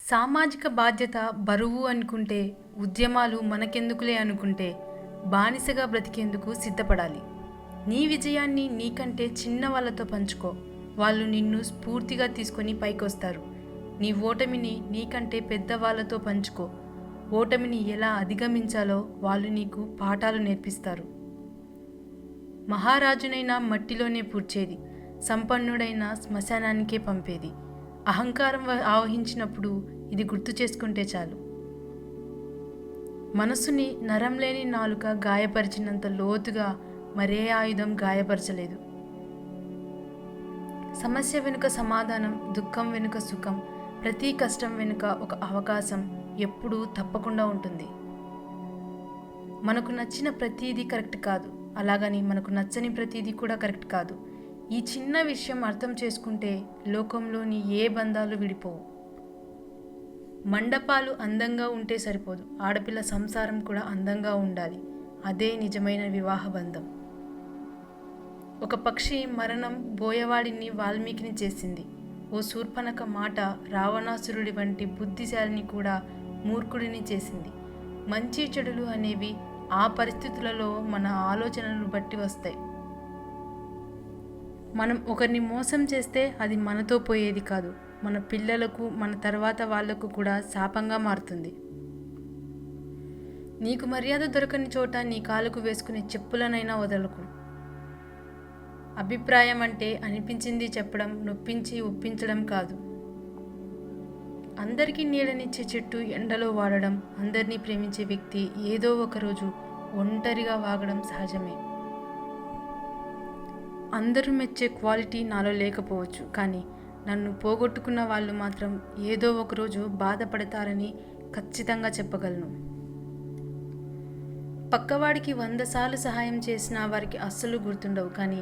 సామాజిక బాధ్యత బరువు అనుకుంటే, ఉద్యమాలు మనకెందుకులే అనుకుంటే, బానిసగా బ్రతికేందుకు సిద్ధపడాలి. నీ విజయాన్ని నీకంటే చిన్న వాళ్ళతో పంచుకో. వాళ్ళు నిన్ను స్ఫూర్తిగా తీసుకొని పైకొస్తారు. నీ ఓటమిని నీకంటే పెద్దవాళ్ళతో పంచుకో. ఓటమిని ఎలా అధిగమించాలో వాళ్ళు నీకు పాఠాలు నేర్పిస్తారు. మహారాజునైనా మట్టిలోనే పూడ్చేది, సంపన్నుడైన శ్మశానానికే పంపేది. అహంకారం ఆవహించినప్పుడు ఇది గుర్తు చేసుకుంటే చాలు. మనసుని నరం లేని నాలుక గాయపరిచినంత లోతుగా మరే ఆయుధం గాయపరచలేదు. సమస్య వెనుక సమాధానం, దుఃఖం వెనుక సుఖం, ప్రతి కష్టం వెనుక ఒక అవకాశం ఎప్పుడూ తప్పకుండా ఉంటుంది. మనకు నచ్చిన ప్రతీదీ కరెక్ట్ కాదు, అలాగని మనకు నచ్చని ప్రతీదీ కూడా కరెక్ట్ కాదు. ఈ చిన్న విషయం అర్థం చేసుకుంటే లోకంలోని ఏ బంధాలు విడిపోవు. మండపాలు అందంగా ఉంటే సరిపోదు, ఆడపిల్ల సంసారం కూడా అందంగా ఉండాలి. అదే నిజమైన వివాహ బంధం. ఒక పక్షి మరణం బోయవాడిని వాల్మీకిని చేసింది. ఓ శూర్పణఖ మాట రావణాసురుడి వంటి బుద్ధిశాలిని కూడా మూర్ఖుడిని చేసింది. మంచి చెడులు అనేవి ఆ పరిస్థితులలో మన ఆలోచనలను బట్టి వస్తాయి. మనం ఒకరిని మోసం చేస్తే అది మనతో పోయేది కాదు, మన పిల్లలకు, మన తర్వాత వాళ్లకు కూడా శాపంగా మారుతుంది. నీకు మర్యాద దొరకని చోట నీ కాలుకు వేసుకునే చెప్పులనైనా వదలకు. అభిప్రాయం అంటే అనిపించింది చెప్పడం, నొప్పించి ఒప్పించడం కాదు. అందరికీ నీడనిచ్చే చెట్టు ఎండలో వాడడం, అందరినీ ప్రేమించే వ్యక్తి ఏదో ఒకరోజు ఒంటరిగా వాగడం సహజమే. అందరూ మెచ్చే క్వాలిటీ నాలో లేకపోవచ్చు, కానీ నన్ను పోగొట్టుకున్న వాళ్ళు మాత్రం ఏదో ఒకరోజు బాధపడతారని ఖచ్చితంగా చెప్పగలను. పక్కవాడికి 100 సార్లు సహాయం చేసినా వారికి అస్సలు గుర్తుండవు, కానీ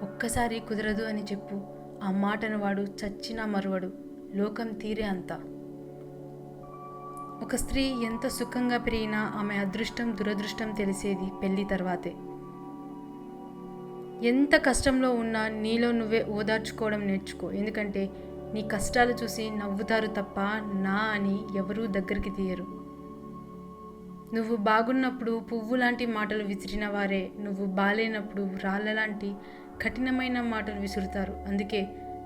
ఒక్కసారి కుదరదు అని చెప్పు, ఆ మాటను వాడు చచ్చినా మరువడు. లోకం తీరే అంతా. ఒక స్త్రీ ఎంత సుఖంగా పెరిగినా ఆమె అదృష్టం దురదృష్టం తెలిసేది పెళ్లి తర్వాతే. ఎంత కష్టంలో ఉన్నా నీలో నువ్వే ఓదార్చుకోవడం నేర్చుకో. ఎందుకంటే నీ కష్టాలు చూసి నవ్వుతారు తప్ప నా అని ఎవరూ దగ్గరికి తీయరు. నువ్వు బాగున్నప్పుడు పువ్వు లాంటి మాటలు విసిరిన వారే నువ్వు బాలేనప్పుడు రాళ్ళలాంటి కఠినమైన మాటలు విసురుతారు. అందుకే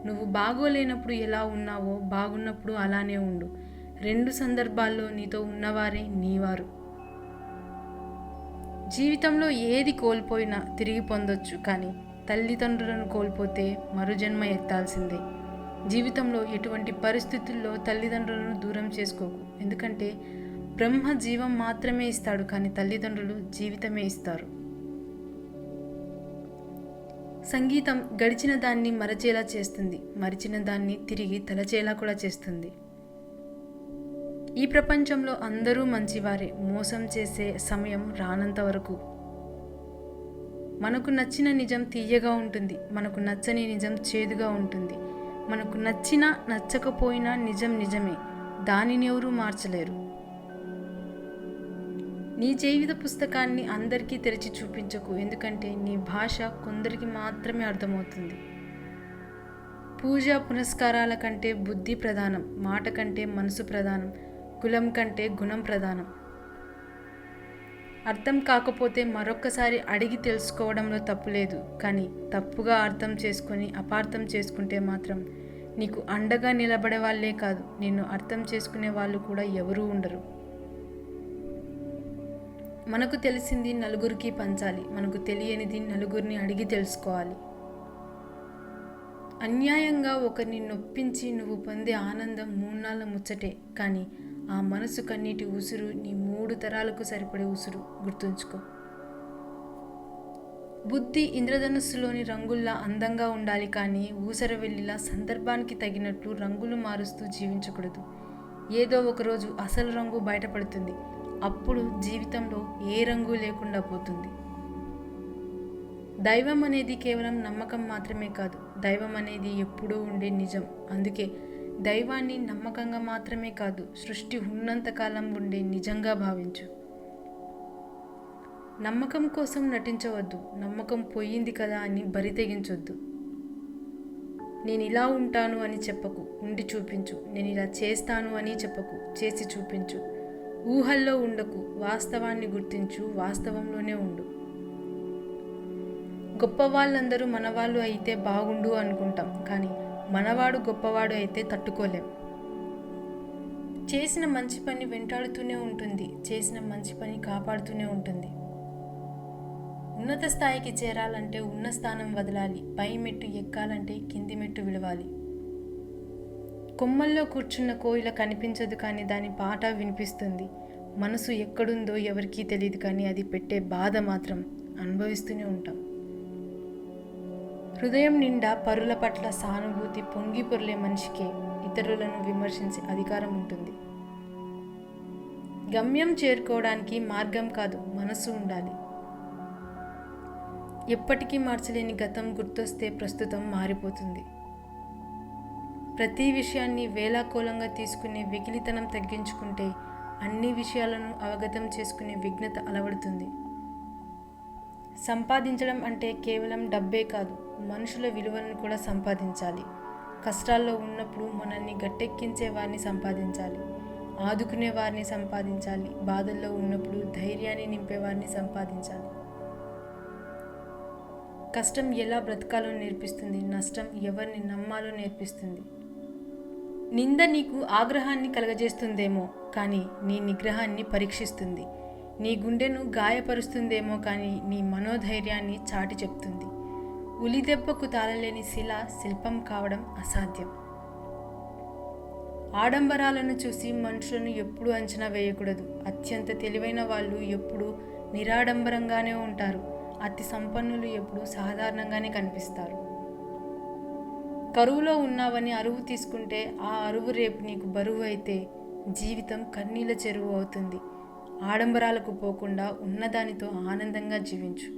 నువ్వు బాగోలేనప్పుడు ఎలా ఉన్నావో బాగున్నప్పుడు అలానే ఉండు. 2 సందర్భాల్లో నీతో ఉన్నవారే నీవారు. జీవితంలో ఏది కోల్పోయినా తిరిగి పొందొచ్చు, కానీ తల్లిదండ్రులను కోల్పోతే మరుజన్మ ఎత్తాల్సిందే. జీవితంలో ఎటువంటి పరిస్థితుల్లో తల్లిదండ్రులను దూరం చేసుకోకు. ఎందుకంటే బ్రహ్మ జీవం మాత్రమే ఇస్తాడు, కానీ తల్లిదండ్రులు జీవితమే ఇస్తారు. సంగీతం గడిచిన దాన్ని మరచేలా చేస్తుంది, మరిచిన దాన్ని తిరిగి తలచేలా కూడా చేస్తుంది. ఈ ప్రపంచంలో అందరూ మంచివారే, మోసం చేసే సమయం రానంత వరకు. మనకు నచ్చిన నిజం తీయగా ఉంటుంది, మనకు నచ్చని నిజం చేదుగా ఉంటుంది. మనకు నచ్చినా నచ్చకపోయినా నిజం నిజమే, దానిని ఎవరూ మార్చలేరు. నీ జీవిత పుస్తకాన్ని అందరికీ తెరిచి చూపించకు, ఎందుకంటే నీ భాష కొందరికి మాత్రమే అర్థమవుతుంది. పూజ పునస్కారాల కంటే బుద్ధి ప్రధానం, మాట కంటే మనసు ప్రధానం, కులం కంటే గుణం ప్రధానం. అర్థం కాకపోతే మరొక్కసారి అడిగి తెలుసుకోవడంలో తప్పులేదు, కానీ తప్పుగా అర్థం చేసుకొని అపార్థం చేసుకుంటే మాత్రం నీకు అండగా నిలబడే వాళ్ళే కాదు, నిన్ను అర్థం చేసుకునే వాళ్ళు కూడా ఎవరూ ఉండరు. మనకు తెలిసింది నలుగురికి పంచాలి, మనకు తెలియనిది నలుగురిని అడిగి తెలుసుకోవాలి. అన్యాయంగా ఒకరిని నొప్పించి నువ్వు పొందే ఆనందం 3 నాళ్ళ ముచ్చటే, కానీ ఆ మనసు కన్నీటి ఉసురు నీ 3 తరాలకు సరిపడే ఉసురు. గుర్తుంచుకో. బుద్ధి ఇంద్రధనుస్సులోని రంగుల్లా అందంగా ఉండాలి, కానీ ఊసరవెల్లిలా సందర్భానికి తగినట్లు రంగులు మారుస్తూ జీవించకూడదు. ఏదో ఒకరోజు అసలు రంగు బయటపడుతుంది, అప్పుడు జీవితంలో ఏ రంగు లేకుండా పోతుంది. దైవం అనేది కేవలం నమ్మకం మాత్రమే కాదు, దైవం అనేది ఎప్పుడూ ఉండే నిజం. అందుకే దైవాన్ని నమ్మకంగా మాత్రమే కాదు, సృష్టి ఉన్నంతకాలం ఉండే నిజంగా భావించు. నమ్మకం కోసం నటించవద్దు, నమ్మకం పోయింది కదా అని బరి తెగించొద్దు. నేను ఇలా ఉంటాను అని చెప్పకు, ఉండి చూపించు. నేను ఇలా చేస్తాను అని చెప్పకు, చేసి చూపించు. ఊహల్లో ఉండకు, వాస్తవాన్ని గుర్తించు, వాస్తవంలోనే ఉండు. గొప్పవాళ్ళందరూ మనవాళ్ళు అయితే బాగుండు అనుకుంటాం, కానీ మనవాడు గొప్పవాడు అయితే తట్టుకోలేం. చేసిన మంచి పని వెంటాడుతూనే ఉంటుంది, చేసిన మంచి పని కాపాడుతూనే ఉంటుంది. ఉన్నత స్థాయికి చేరాలంటే ఉన్న స్థానం వదలాలి, పై మెట్టు ఎక్కాలంటే కింది మెట్టు విడవాలి. కొమ్మల్లో కూర్చున్న కోయిల కనిపించదు, కానీ దాని పాట వినిపిస్తుంది. మనసు ఎక్కడుందో ఎవరికీ తెలియదు, కానీ అది పెట్టే బాధ మాత్రం అనుభవిస్తూనే ఉంటాం. హృదయం నిండా పరుల పట్ల సానుభూతి పొంగి పొర్లే మనిషికే ఇతరులను విమర్శించే అధికారం ఉంటుంది. గమ్యం చేరుకోవడానికి మార్గం కాదు, మనసు ఉండాలి. ఎప్పటికీ మార్చలేని గతం గుర్తొస్తే ప్రస్తుతం మారిపోతుంది. ప్రతి విషయాన్ని వేలాకోలంగా తీసుకునే వెకిలితనం తగ్గించుకుంటే అన్ని విషయాలను అవగతం చేసుకునే విఘ్నత అలవడుతుంది. సంపాదించడం అంటే కేవలం డబ్బే కాదు, మనుషుల విలువలను కూడా సంపాదించాలి. కష్టాల్లో ఉన్నప్పుడు మనల్ని గట్టెక్కించే వారిని సంపాదించాలి, ఆదుకునే వారిని సంపాదించాలి, బాధల్లో ఉన్నప్పుడు ధైర్యాన్ని నింపేవారిని సంపాదించాలి. కష్టం ఎలా బ్రతకాలో నేర్పిస్తుంది, నష్టం ఎవరిని నమ్మాలో నేర్పిస్తుంది. నింద నీకు ఆగ్రహాన్ని కలగజేస్తుందేమో, కానీ నీ నిగ్రహాన్ని పరీక్షిస్తుంది. నీ గుండెను గాయపరుస్తుందేమో, కానీ నీ మనోధైర్యాన్ని చాటి చెప్తుంది. ఉలిదెబ్బకు తాళలేని శిల శిల్పం కావడం అసాధ్యం. ఆడంబరాలను చూసి మనుషులను ఎప్పుడూ అంచనా వేయకూడదు. అత్యంత తెలివైన వాళ్ళు ఎప్పుడూ నిరాడంబరంగానే ఉంటారు. అతి సంపన్నులు ఎప్పుడూ సాధారణంగానే కనిపిస్తారు. కరువులో ఉన్నావని అరువు తీసుకుంటే ఆ అరువు రేపు నీకు బరువు అయితే జీవితం కన్నీళ్ళ చెరువు అవుతుంది. ఆడంబరాలకు పోకుండా ఉన్నదానితో ఆనందంగా జీవించు.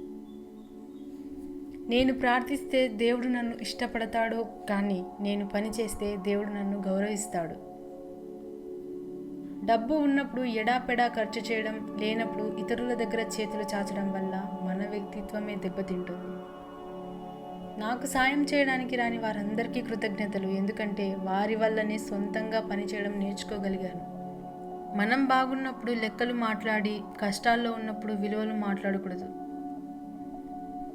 నేను ప్రార్థిస్తే దేవుడు నన్ను ఇష్టపడతాడో, కానీ నేను పని చేస్తే దేవుడు నన్ను గౌరవిస్తాడు. డబ్బు ఉన్నప్పుడు ఎడాపెడా ఖర్చు చేయడం, లేనప్పుడు ఇతరుల దగ్గర చేతులు చాచడం వల్ల మన వ్యక్తిత్వమే దెబ్బతింటుంది. నాకు సాయం చేయడానికి రాని వారందరికీ కృతజ్ఞతలు, ఎందుకంటే వారి వల్లనే సొంతంగా పనిచేయడం నేర్చుకోగలిగాను. మనం బాగున్నప్పుడు లెక్కలు మాట్లాడి, కష్టాల్లో ఉన్నప్పుడు విలువలు మాట్లాడకూడదు.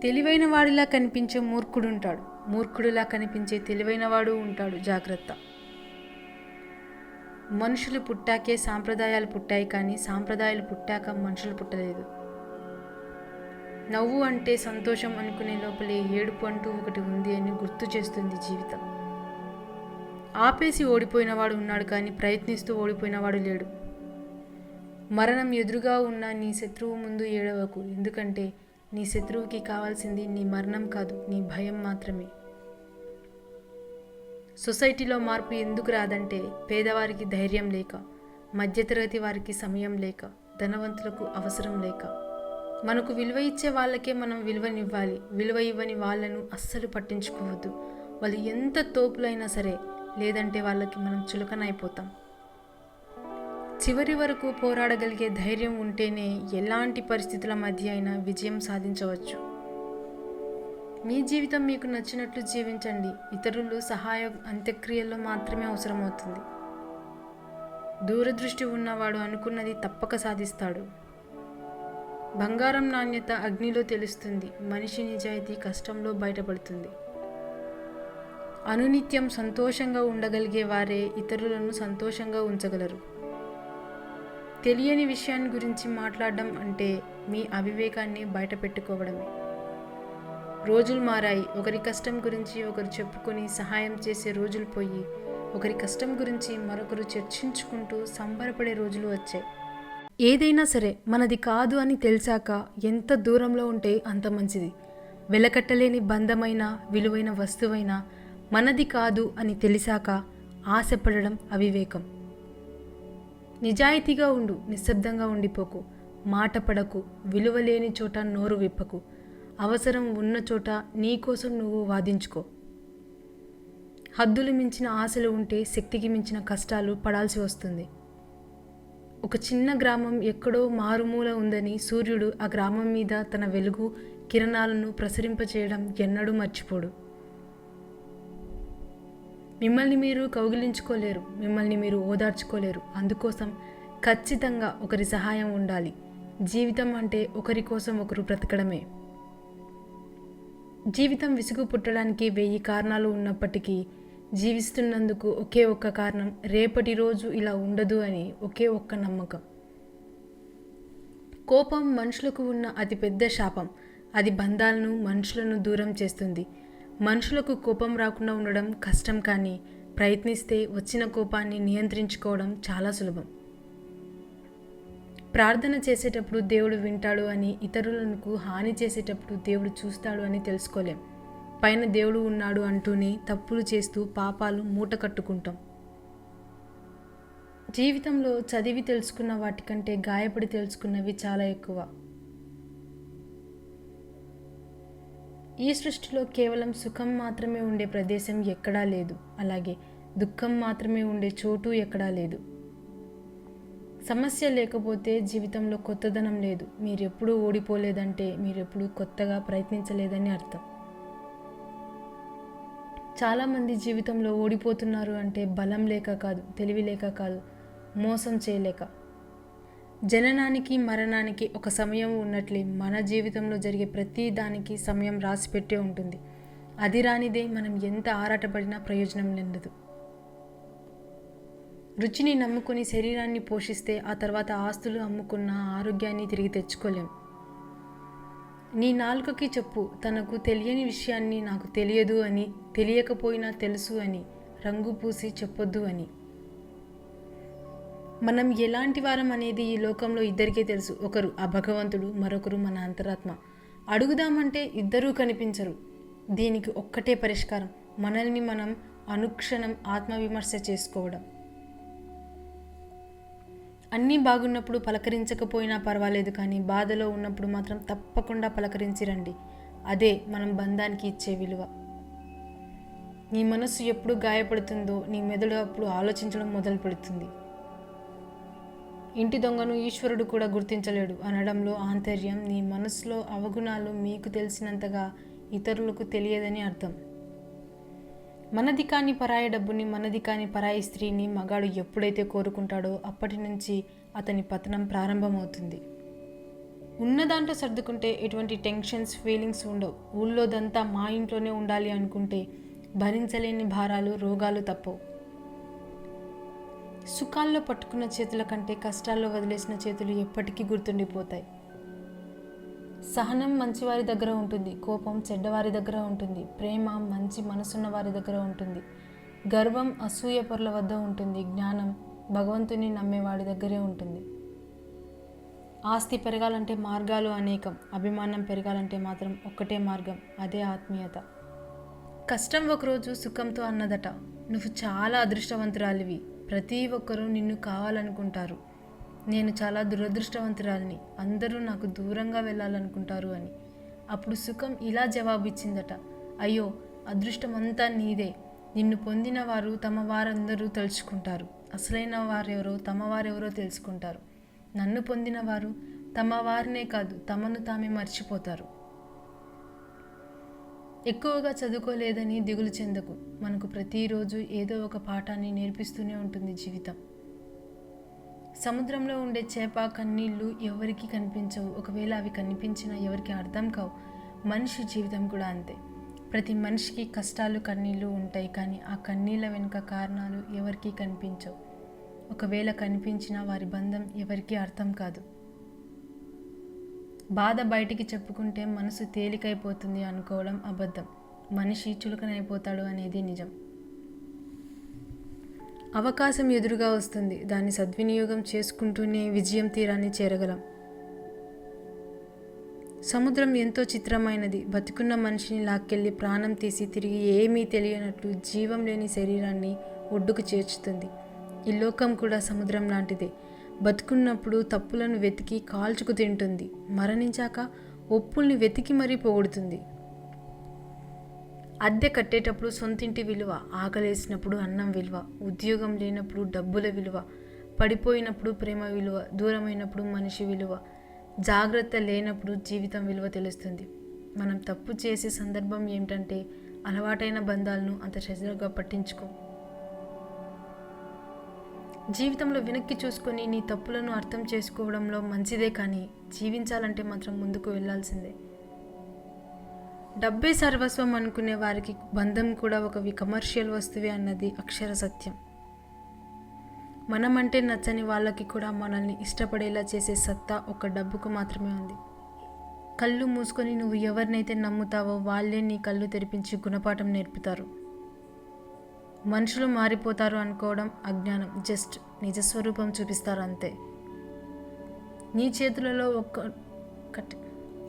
తెలివైన వాడిలా కనిపించే మూర్ఖుడుంటాడు, మూర్ఖుడిలా కనిపించే తెలివైన వాడు ఉంటాడు, జాగ్రత్త. మనుషులు పుట్టాకే సాంప్రదాయాలు పుట్టాయి, కానీ సాంప్రదాయాలు పుట్టాక మనుషులు పుట్టలేదు. నవ్వు అంటే సంతోషం అనుకునే లోపలే ఏడుపు అంటూ ఒకటి ఉంది అని గుర్తు చేస్తుంది జీవితం. ఆపేసి ఓడిపోయినవాడు ఉన్నాడు, కానీ ప్రయత్నిస్తూ ఓడిపోయినవాడు లేడు. మరణం ఎదురుగా ఉన్న నీ శత్రువు ముందు ఏడవకు, ఎందుకంటే నీ శత్రువుకి కావాల్సింది నీ మరణం కాదు, నీ భయం మాత్రమే. సొసైటీలో మార్పు ఎందుకు రాదంటే పేదవారికి ధైర్యం లేక, మధ్యతరగతి వారికి సమయం లేక, ధనవంతులకు అవసరం లేక. మనకు విలువ ఇచ్చే వాళ్ళకే మనం విలువనివ్వాలి. విలువ ఇవ్వని వాళ్ళను అస్సలు పట్టించుకోవద్దు. వాళ్ళు ఎంత తోపులైనా సరే, లేదంటే వాళ్ళకి మనం చులకనైపోతాం. చివరి వరకు పోరాడగలిగే ధైర్యం ఉంటేనే ఎలాంటి పరిస్థితుల మధ్య అయినా విజయం సాధించవచ్చు. మీ జీవితం మీకు నచ్చినట్లు జీవించండి. ఇతరులు సహాయం అంత్యక్రియల్లో మాత్రమే అవసరమవుతుంది. దూరదృష్టి ఉన్నవాడు అనుకున్నది తప్పక సాధిస్తాడు. బంగారం నాణ్యత అగ్నిలో తెలుస్తుంది, మనిషి నిజాయితీ కష్టంలో బయటపడుతుంది. అనునిత్యం సంతోషంగా ఉండగలిగే వారే ఇతరులను సంతోషంగా ఉంచగలరు. తెలియని విషయాన్ని గురించి మాట్లాడడం అంటే మీ అవివేకాన్ని బయట పెట్టుకోవడమే. రోజులు మారాయి. ఒకరి కష్టం గురించి ఒకరు చెప్పుకొని సహాయం చేసే రోజులు పోయి, ఒకరి కష్టం గురించి మరొకరు చర్చించుకుంటూ సంబరపడే రోజులు వచ్చాయి. ఏదైనా సరే మనది కాదు అని తెలిసాక ఎంత దూరంలో ఉంటే అంత మంచిది. వెలకట్టలేని బంధమైన, విలువైన వస్తువైనా మనది కాదు అని తెలిసాక ఆశపడడం అవివేకం. నిజాయితీగా ఉండు, నిశ్శబ్దంగా ఉండిపోకు. మాట పడకు, విలువలేని చోట నోరు విప్పకు. అవసరం ఉన్న చోట నీ కోసం నువ్వు వాదించుకో. హద్దులు మించిన ఆశలు ఉంటే శక్తికి మించిన కష్టాలు పడాల్సి వస్తుంది. ఒక చిన్న గ్రామం ఎక్కడో మారుమూల ఉందని సూర్యుడు ఆ గ్రామం మీద తన వెలుగు కిరణాలను ప్రసరింపచేయడం ఎన్నడూ మర్చిపోడు. మిమ్మల్ని మీరు కౌగిలించుకోలేరు, మిమ్మల్ని మీరు ఓదార్చుకోలేరు. అందుకోసం ఖచ్చితంగా ఒకరి సహాయం ఉండాలి. జీవితం అంటే ఒకరి కోసం ఒకరు బ్రతకడమే. జీవితం విసుగు పుట్టడానికి 1000 కారణాలు ఉన్నప్పటికీ జీవిస్తున్నందుకు ఒకే ఒక్క కారణం, రేపటి రోజు ఇలా ఉండదు అని ఒకే ఒక్క నమ్మకం. కోపం మనుషులకు ఉన్న అతిపెద్ద శాపం. అది బంధాలను, మనుషులను దూరం చేస్తుంది. మనుషులకు కోపం రాకుండా ఉండడం కష్టం, కానీ ప్రయత్నిస్తే వచ్చిన కోపాన్ని నియంత్రించుకోవడం చాలా సులభం. ప్రార్థన చేసేటప్పుడు దేవుడు వింటాడు అని, ఇతరులకు హాని చేసేటప్పుడు దేవుడు చూస్తాడు అని తెలుసుకోలేం. పైన దేవుడు ఉన్నాడు అంటూనే తప్పులు చేస్తూ పాపాలు మూట కట్టుకుంటాం. జీవితంలో చదివి తెలుసుకున్న వాటికంటే గాయపడి తెలుసుకున్నవి చాలా ఎక్కువ. ఈ సృష్టిలో కేవలం సుఖం మాత్రమే ఉండే ప్రదేశం ఎక్కడా లేదు. అలాగే దుఃఖం మాత్రమే ఉండే చోటు ఎక్కడా లేదు. సమస్య లేకపోతే జీవితంలో కొత్తదనం లేదు. మీరెప్పుడూ ఓడిపోలేదంటే మీరెప్పుడూ కొత్తగా ప్రయత్నించలేదని అర్థం. చాలామంది జీవితంలో ఓడిపోతున్నారు అంటే బలం లేక కాదు, తెలివి లేక కాదు, మోసం చేయలేక. జననానికి మరణానికి ఒక సమయం ఉన్నట్లే మన జీవితంలో జరిగే ప్రతి దానికి సమయం రాసిపెట్టే ఉంటుంది. అది రానిదే మనం ఎంత ఆరాటపడినా ప్రయోజనం లేదు. రుచిని నమ్ముకొని శరీరాన్ని పోషిస్తే ఆ తర్వాత ఆస్తులు అమ్ముకున్న ఆరోగ్యాన్ని తిరిగి తెచ్చుకోలేం. నీ నాలుకకి చెప్పు, తనకు తెలియని విషయాన్ని నాకు తెలియదు అని, తెలియకపోయినా తెలుసు అని రంగు పూసి చెప్పొద్దు అని. మనం ఎలాంటి వారం అనేది ఈ లోకంలో ఇద్దరికే తెలుసు. ఒకరు ఆ భగవంతుడు, మరొకరు మన అంతరాత్మ. అడుగుదామంటే ఇద్దరూ కనిపించరు. దీనికి ఒక్కటే పరిష్కారం, మనల్ని మనం అనుక్షణం ఆత్మవిమర్శ చేసుకోవడం. అన్నీ బాగున్నప్పుడు పలకరించకపోయినా పర్వాలేదు, కానీ బాధలో ఉన్నప్పుడు మాత్రం తప్పకుండా పలకరించి రండి. అదే మనం బంధానికి ఇచ్చే విలువ. నీ మనస్సు ఎప్పుడు గాయపడుతుందో నీ మెదడు అప్పుడు ఆలోచించడం మొదలు పెడుతుంది. ఇంటి దొంగను ఈశ్వరుడు కూడా గుర్తించలేడు అనడంలో ఆంతర్యం, నీ మనసులో అవగుణాలు మీకు తెలిసినంతగా ఇతరులకు తెలియదని అర్థం. మనది కాని పరాయి డబ్బుని, మనది కాని పరాయి స్త్రీని మగాడు ఎప్పుడైతే కోరుకుంటాడో అప్పటి నుంచి అతని పతనం ప్రారంభమవుతుంది. ఉన్నదాంట్లో సర్దుకుంటే ఎటువంటి టెన్షన్స్, ఫీలింగ్స్ ఉండవు. ఊళ్ళోదంతా మా ఇంట్లోనే ఉండాలి అనుకుంటే భరించలేని భారాలు, రోగాలు తప్పవు. సుఖాల్లో పట్టుకున్న చేతుల కంటే కష్టాల్లో వదిలేసిన చేతులు ఎప్పటికీ గుర్తుండిపోతాయి. సహనం మంచివారి దగ్గర ఉంటుంది, కోపం చెడ్డవారి దగ్గర ఉంటుంది, ప్రేమ మంచి మనసున్న వారి దగ్గర ఉంటుంది, గర్వం అసూయ పరుల వద్ద ఉంటుంది, జ్ఞానం భగవంతుని నమ్మేవాడి దగ్గరే ఉంటుంది. ఆస్తి పెరగాలంటే మార్గాలు అనేకం, అభిమానం పెరగాలంటే మాత్రం ఒక్కటే మార్గం, అదే ఆత్మీయత. కష్టం ఒకరోజు సుఖంతో అన్నదట, నువ్వు చాలా అదృష్టవంతురాలివి, ప్రతి ఒక్కరూ నిన్ను కావాలనుకుంటారు, నేను చాలా దురదృష్టవంతురాలిని, అందరూ నాకు దూరంగా వెళ్ళాలనుకుంటారు అని. అప్పుడు సుఖం ఇలా జవాబిచ్చిందట, అయ్యో అదృష్టం అంతా నీదే, నిన్ను పొందిన వారు తమ వారందరూ తెలుసుకుంటారు, అసలైన వారెవరో తమ వారెవరో తెలుసుకుంటారు, నన్ను పొందిన వారు తమ వారినే కాదు తమను తామే మర్చిపోతారు. ఎక్కువగా చదువుకోలేదని దిగులు చెందకు, మనకు ప్రతిరోజు ఏదో ఒక పాఠాన్ని నేర్పిస్తూనే ఉంటుంది జీవితం. సముద్రంలో ఉండే చేప కన్నీళ్ళు ఎవరికి కనిపించవు, ఒకవేళ అవి కనిపించినా ఎవరికి అర్థం కావు. మనిషి జీవితం కూడా అంతే. ప్రతి మనిషికి కష్టాలు, కన్నీళ్ళు ఉంటాయి, కానీ ఆ కన్నీళ్ళ వెనుక కారణాలు ఎవరికీ కనిపించవు. ఒకవేళ కనిపించినా వారి బంధం ఎవరికీ అర్థం కాదు. బాధ బయటికి చెప్పుకుంటే మనసు తేలికైపోతుంది అనుకోవడం అబద్ధం. మనిషి చులకనైపోతాడు అనేది నిజం. అవకాశం ఎదురుగా వస్తుంది, దాన్ని సద్వినియోగం చేసుకుంటూనే విజయం తీరాన్ని చేరగలం. సముద్రం ఎంతో చిత్రమైనది. బతికున్న మనిషిని లాక్కెళ్ళి ప్రాణం తీసి తిరిగి ఏమీ తెలియనట్లు జీవం లేని శరీరాన్ని ఒడ్డుకు చేర్చుతుంది. ఈ లోకం కూడా సముద్రం లాంటిదే. బతుకున్నప్పుడు తప్పులను వెతికి కాల్చుకు తింటుంది, మరణించాక ఒప్పుల్ని వెతికి మరీ పొగుడుతుంది. అద్దె కట్టేటప్పుడు సొంతింటి విలువ, ఆకలేసినప్పుడు అన్నం విలువ, ఉద్యోగం లేనప్పుడు డబ్బుల విలువ, పడిపోయినప్పుడు ప్రేమ విలువ, దూరమైనప్పుడు మనిషి విలువ, జాగ్రత్త లేనప్పుడు జీవితం విలువ తెలుస్తుంది. మనం తప్పు చేసే సందర్భం ఏమిటంటే అలవాటైన బంధాలను అంత శ్రద్ధగా పట్టించుకోం. జీవితంలో వెనక్కి చూసుకొని నీ తప్పులను అర్థం చేసుకోవడంలో మంచిదే, కానీ జీవించాలంటే మాత్రం ముందుకు వెళ్ళాల్సిందే. డబ్బే సర్వస్వం అనుకునే వారికి బంధం కూడా ఒక కమర్షియల్ వస్తువే అన్నది అక్షర సత్యం. మనమంటే నచ్చని వాళ్ళకి కూడా మనల్ని ఇష్టపడేలా చేసే సత్తా ఒక డబ్బుకు మాత్రమే ఉంది. కళ్ళు మూసుకొని నువ్వు ఎవరినైతే నమ్ముతావో వాళ్ళే నీ కళ్ళు తెరిపించి గుణపాఠం నేర్పుతారు. మనుషులు మారిపోతారు అనుకోవడం అజ్ఞానం. జస్ట్ నిజస్వరూపం చూపిస్తారు అంతే.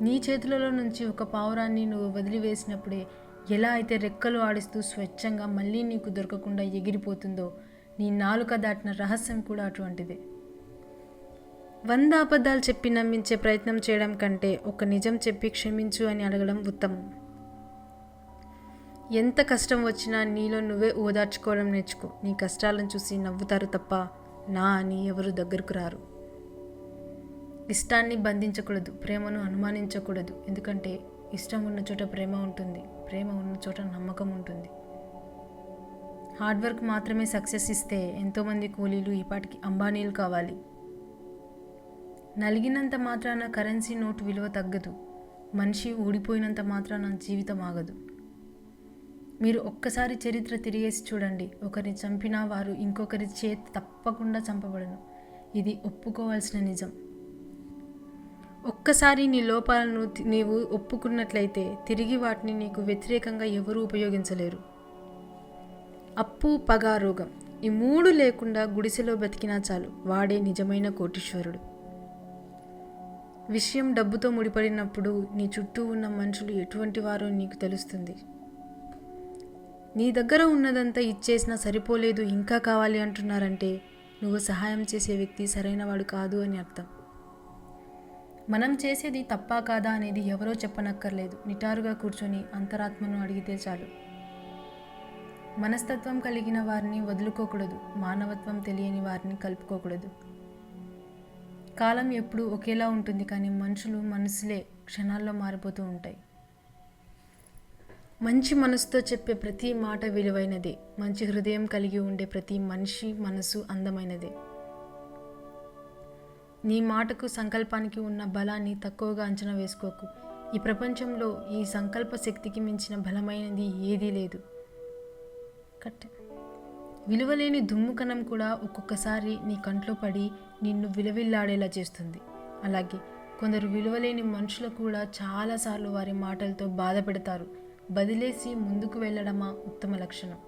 నీ చేతులలో నుంచి ఒక పావురాన్ని నువ్వు వదిలివేసినప్పుడే ఎలా అయితే రెక్కలు ఆడిస్తూ స్వచ్ఛంగా మళ్ళీ నీకు దొరకకుండా ఎగిరిపోతుందో, నీ నాలుక దాటిన రహస్యం కూడా అటువంటిదే. 100 అబద్ధాలు చెప్పి నమ్మించే ప్రయత్నం చేయడం కంటే ఒక నిజం చెప్పి క్షమించు అని అడగడం ఉత్తమం. ఎంత కష్టం వచ్చినా నీలో నువ్వే ఓదార్చుకోవడం నేర్చుకో. నీ కష్టాలను చూసి నవ్వుతారు తప్ప నా అని ఎవరు దగ్గరకు రారు. ఇష్టాన్ని బంధించకూడదు, ప్రేమను అనుమానించకూడదు. ఎందుకంటే ఇష్టం ఉన్న చోట ప్రేమ ఉంటుంది, ప్రేమ ఉన్న చోట నమ్మకం ఉంటుంది. హార్డ్ వర్క్ మాత్రమే సక్సెస్ ఇస్తే ఎంతోమంది కూలీలు ఈపాటికి అంబానీలు కావాలి. నలిగినంత మాత్రాన కరెన్సీ నోటు విలువ తగ్గదు. మనిషి ఊడిపోయినంత మాత్రాన జీవితం ఆగదు. మీరు ఒక్కసారి చరిత్ర తిరిగేసి చూడండి. ఒకరిని చంపినా వారు ఇంకొకరి చేతి తప్పకుండా చంపబడను. ఇది ఒప్పుకోవాల్సిన నిజం. ఒక్కసారి నీ లోపాలను నీవు ఒప్పుకున్నట్లయితే తిరిగి వాటిని నీకు వ్యతిరేకంగా ఎవరూ ఉపయోగించలేరు. అప్పు, పగ, రోగం ఈ 3 లేకుండా గుడిసెలో బతికినా చాలు, వాడే నిజమైన కోటీశ్వరుడు. విషయం డబ్బుతో ముడిపడినప్పుడు నీ చుట్టూ ఉన్న మనుషులు ఎటువంటి వారో నీకు తెలుస్తుంది. నీ దగ్గర ఉన్నదంతా ఇచ్చేసినా సరిపోలేదు, ఇంకా కావాలి అంటున్నారంటే నువ్వు సహాయం చేసే వ్యక్తి సరైనవాడు కాదు అని అర్థం. మనం చేసేది తప్పా కాదా అనేది ఎవరో చెప్పనక్కర్లేదు. నిటారుగా కూర్చొని అంతరాత్మను అడిగితే చాలు. మనస్తత్వం కలిగిన వారిని వదులుకోకూడదు, మానవత్వం తెలియని వారిని కలుపుకోకూడదు. కాలం ఎప్పుడూ ఒకేలా ఉంటుంది, కానీ మనసులే క్షణాల్లో మారిపోతూ ఉంటాయి. మంచి మనసుతో చెప్పే ప్రతి మాట విలువైనదే. మంచి హృదయం కలిగి ఉండే ప్రతి మనిషి మనసు అందమైనదే. నీ మాటకు, సంకల్పానికి ఉన్న బలాన్ని తక్కువగా అంచనా వేసుకోకు. ఈ ప్రపంచంలో ఈ సంకల్ప శక్తికి మించిన బలమైనది ఏదీ లేదు. విలువలేని దుమ్ముకణం కూడా ఒక్కొక్కసారి నీ కంట్లో పడి నిన్ను విలవిల్లాడేలా చేస్తుంది. అలాగే కొందరు విలువలేని మనుషులు కూడా చాలాసార్లు వారి మాటలతో బాధ పెడతారు. బదిలేసి ముందుకు వెళ్ళడమా ఉత్తమ లక్షణం.